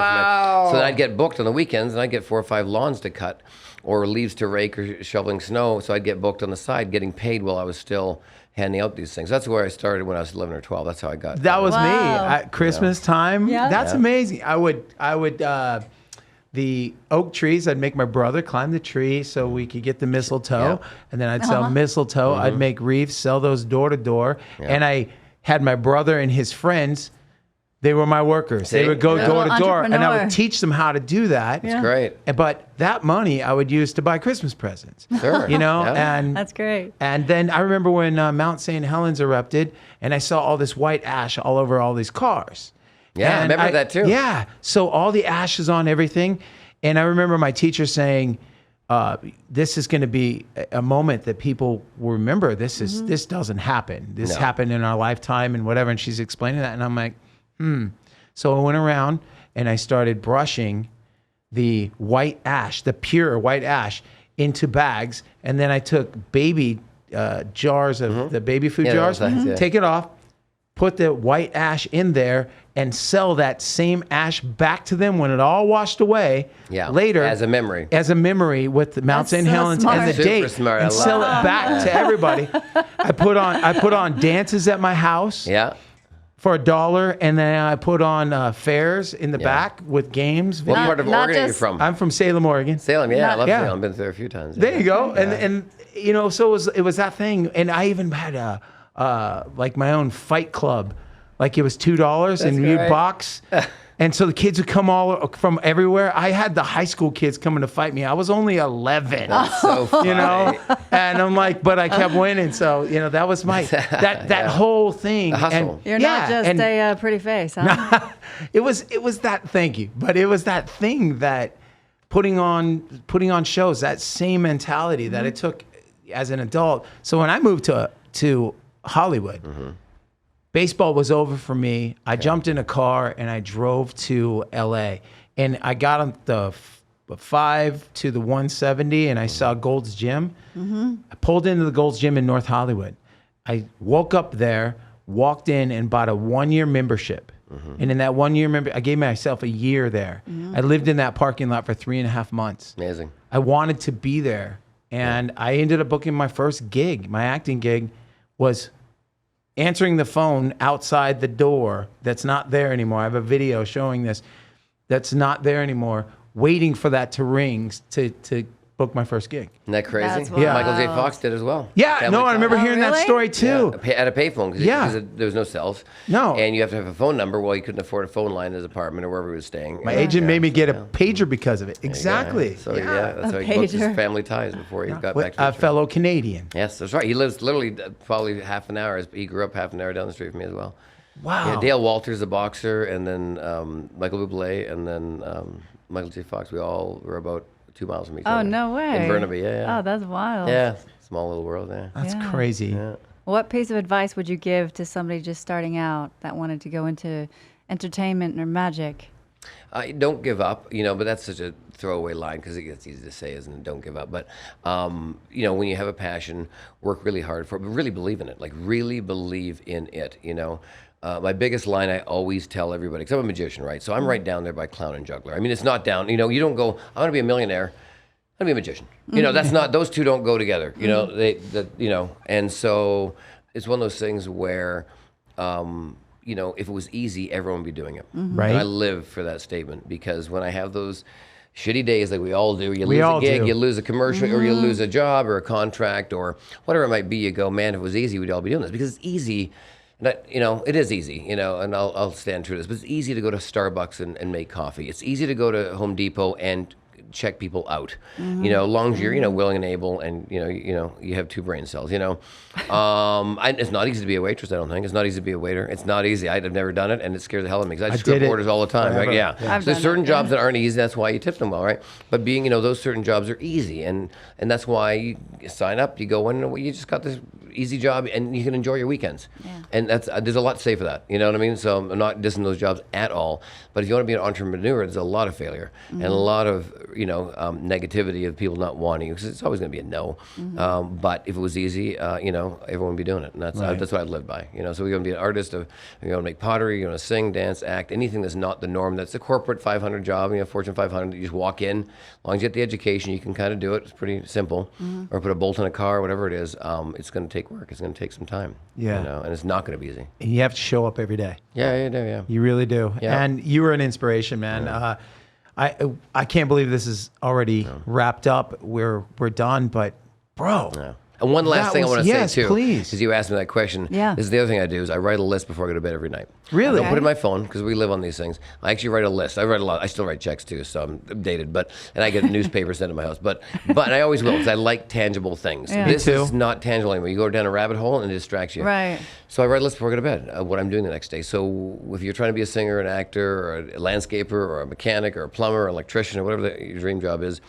so then I'd get booked on the weekends, and I'd get 4 or 5 lawns to cut, or leaves to rake, or shoveling snow. So I'd get booked on the side, getting paid while I was still handing out these things. That's where I started when I was 11 or 12. That's how I got. That was me at Christmas time. Yeah. That's amazing. I would the oak trees, I'd make my brother climb the tree so we could get the mistletoe, and then I'd sell mistletoe. I'd make wreaths, sell those door to door, and I had my brother and his friends. They were my workers. They would go door to door, and I would teach them how to do that. That's great. But that money I would use to buy Christmas presents. Sure. And That's great. And then I remember when Mount St. Helens erupted, and I saw all this white ash all over all these cars. Yeah, I remember that too. Yeah. So all the ash is on everything. And I remember my teacher saying, this is going to be a moment that people will remember. This doesn't happen. This happened in our lifetime and whatever. And she's explaining that. And I'm like, So I went around and I started brushing the white ash, the pure white ash, into bags. And then I took baby jars of the baby food jars, take it off, put the white ash in there, and sell that same ash back to them when it all washed away later. As a memory. As a memory with the Mount St. Helens smart. and the Super date. smart. And sell it back to everybody. I put on dances at my house. Yeah. For $1, and then I put on fairs in the back with games. What part of not Oregon are you just- from? I'm from Salem, Oregon. Salem, I love Yeah. Salem. I've been there a few times. There you go. And so it was that thing. And I even had like my own fight club. Like it was $2 and you'd box. And so the kids would come all from everywhere. I had the high school kids coming to fight me. I was only 11. That's so funny. And I'm like, but I kept winning. So, that was my, that whole thing. The hustle. And, You're not just a pretty face, huh? it was that, thank you. But it was that thing that putting on shows, that same mentality that it took as an adult. So when I moved to Hollywood. Baseball was over for me. I jumped in a car and I drove to LA. And I got on the 5 to the 170 and I saw Gold's Gym. I pulled into the Gold's Gym in North Hollywood. I woke up there, walked in and bought a 1-year membership. And in that 1 year membership, I gave myself a year there. I lived in that parking lot for 3.5 months. Amazing. I wanted to be there. And I ended up booking my first gig. My acting gig was answering the phone outside the door that's not there anymore. I have a video showing this that's not there anymore, waiting for that to ring to book my first gig. Isn't that crazy? That's Yeah. Michael J. wild. Fox did as well. Yeah, Family no, I remember Ties. hearing that really? story too. Yeah, at a payphone because Yeah. there was no cells. No. And you have to have a phone number. Well, he couldn't afford a phone line in his apartment or wherever he was staying. My Yeah. agent made me get a Yeah. pager because of it. Exactly. So yeah, that's A how he booked his pager. family ties before he got back With to a fellow Canadian. Yes, that's right. He lives literally probably half an hour. He grew up half an hour down the street from me as well. Wow. Yeah, Dale Walters, the boxer, and then Michael Bublé, and then Michael J. Fox. We all were about 2 miles from each other. Oh, no way. In Burnaby, yeah. Oh, that's wild. Yeah, small little world there. That's Yeah. crazy. Yeah. What piece of advice would you give to somebody just starting out that wanted to go into entertainment or magic? Don't give up, but that's such a throwaway line because it gets easy to say, isn't it? Don't give up. But, when you have a passion, work really hard for it, but really believe in it. Like, really believe in it, My biggest line I always tell everybody, because I'm a magician, right? So I'm right down there by clown and juggler. I mean, it's not down, you don't go, I want to be a millionaire. I want to be a magician. That's not, those two don't go together, and so it's one of those things where, if it was easy, everyone would be doing it. Right. And I live for that statement because when I have those shitty days like we all do, you We lose all a gig, do. you lose a commercial, or you lose a job or a contract or whatever it might be, you go, man, if it was easy, we'd all be doing this because it's easy. That, it is easy, and I'll stand true to this, but it's easy to go to Starbucks and make coffee. It's easy to go to Home Depot and check people out, long as you're, willing and able and, you have 2 brain cells, it's not easy to be a waitress, I don't think. It's not easy to be a waiter. It's not easy. I've never done it, and it scares the hell out of me because I screw did up it orders all the time, right? forever. Yeah. I've So there's done certain it, jobs yeah. that aren't easy, that's why you tip them well, right? But being, those certain jobs are easy, and that's why you sign up, you go in, and you just got this easy job, and you can enjoy your weekends. Yeah. And that's there's a lot to say for that, you know what I mean? So I'm not dissing those jobs at all, but if you want to be an entrepreneur, there's a lot of failure and a lot of, negativity of people not wanting you, because it's always going to be a no. But if it was easy, everyone would be doing it, and that's what I'd live by. So we're going to be an artist, you're going to make pottery, you're going to sing, dance, act, anything that's not the norm. That's a corporate 500 job, Fortune 500. You just walk in, as long as you get the education, you can kind of do it. It's pretty simple. Or put a bolt in a car, whatever it is. It's going to take work. It's going to take some time. Yeah. And it's not going to be easy. And you have to show up every day. Yeah, you do. Yeah. You really do. Yeah. And you were an inspiration, man. I can't believe this is already wrapped up. We're done, but bro. Yeah. And one last That thing I was- want to yes, say too, please. because you asked me that question. Yeah. This is the other thing I do is I write a list before I go to bed every night. Really? I don't put it in my phone because we live on these things. I actually write a list. I write a lot. I still write checks too, so I'm dated. And I get a newspaper sent to my house. But I always will because I like tangible things. Yeah. This Me too. is not tangible anymore. You go down a rabbit hole and it distracts you. Right. So I write a list before I go to bed, what I'm doing the next day. So if you're trying to be a singer, an actor, or a landscaper, or a mechanic, or a plumber, or your whatever your dream job is,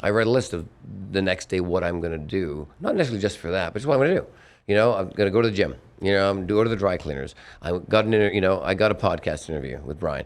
I write a list of the next day what I'm going to do. Not necessarily just for that, but just what I'm going to do. I'm going to go to the gym. I'm going to go to the dry cleaners. I got I got a podcast interview with Bryan.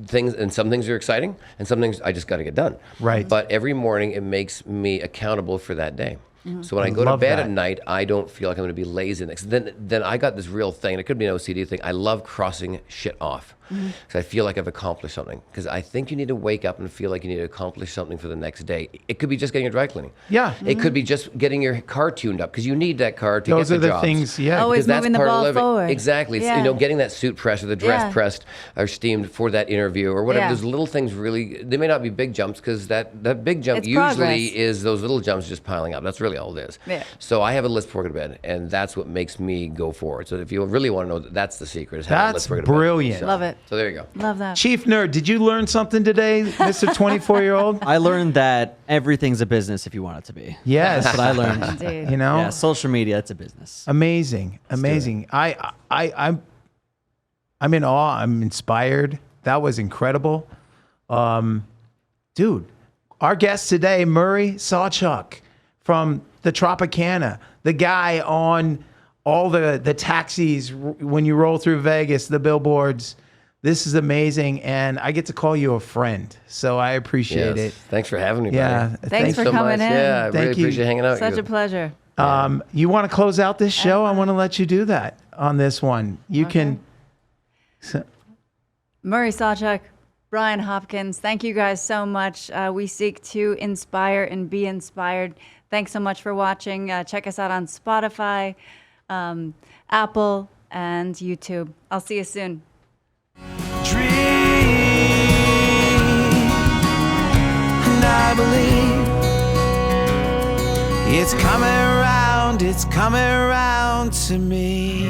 Things, and some things are exciting, and some things I just got to get done. Right. But every morning it makes me accountable for that day. So when I go to love bed that. at night, I don't feel like I'm going to be lazy next. Then I got this real thing. It could be an OCD thing. I love crossing shit off because I feel like I've accomplished something. Because I think you need to wake up and feel like you need to accomplish something for the next day. It could be just getting your dry cleaning. Yeah. It could be just getting your car tuned up because you need that car to Those get are the jobs. things, yeah. Always Because that's moving the part of ball living. forward. Exactly. It's, Yeah. getting that suit pressed or the dress Yeah. pressed or steamed for that interview or whatever. Yeah. Those little things really, they may not be big jumps because that big jump It's usually progress. is those little jumps just piling up. That's really all it is. Yeah. So I have a list before I go to bed, and that's what makes me go forward. So if you really want to know, that's the secret. Is having a That's list before I go to bed. brilliant. So- Love it. So there you go. Love that. Chief Nerd, did you learn something today, Mr. 24-year-old? I learned that everything's a business if you want it to be. Yes. That's what I learned. Indeed. You know? Yeah, social media, it's a business. Amazing. I'm in awe. I'm inspired. That was incredible. Dude, our guest today, Murray Sawchuck from the Tropicana, the guy on all the taxis when you roll through Vegas, the billboards. This is amazing, and I get to call you a friend, so I appreciate Yes. it. Thanks for having me. Yeah, buddy. Thanks for so coming much. in. Yeah, I Thank really you. appreciate hanging out. Such with a pleasure. You want to close out this show? I want to let you do that on this one. You can. Murray Sawchuck, Bryan Hopkins, thank you guys so much. We seek to inspire and be inspired. Thanks so much for watching. Check us out on Spotify, Apple, and YouTube. I'll see you soon. Dream, and I believe it's coming around to me.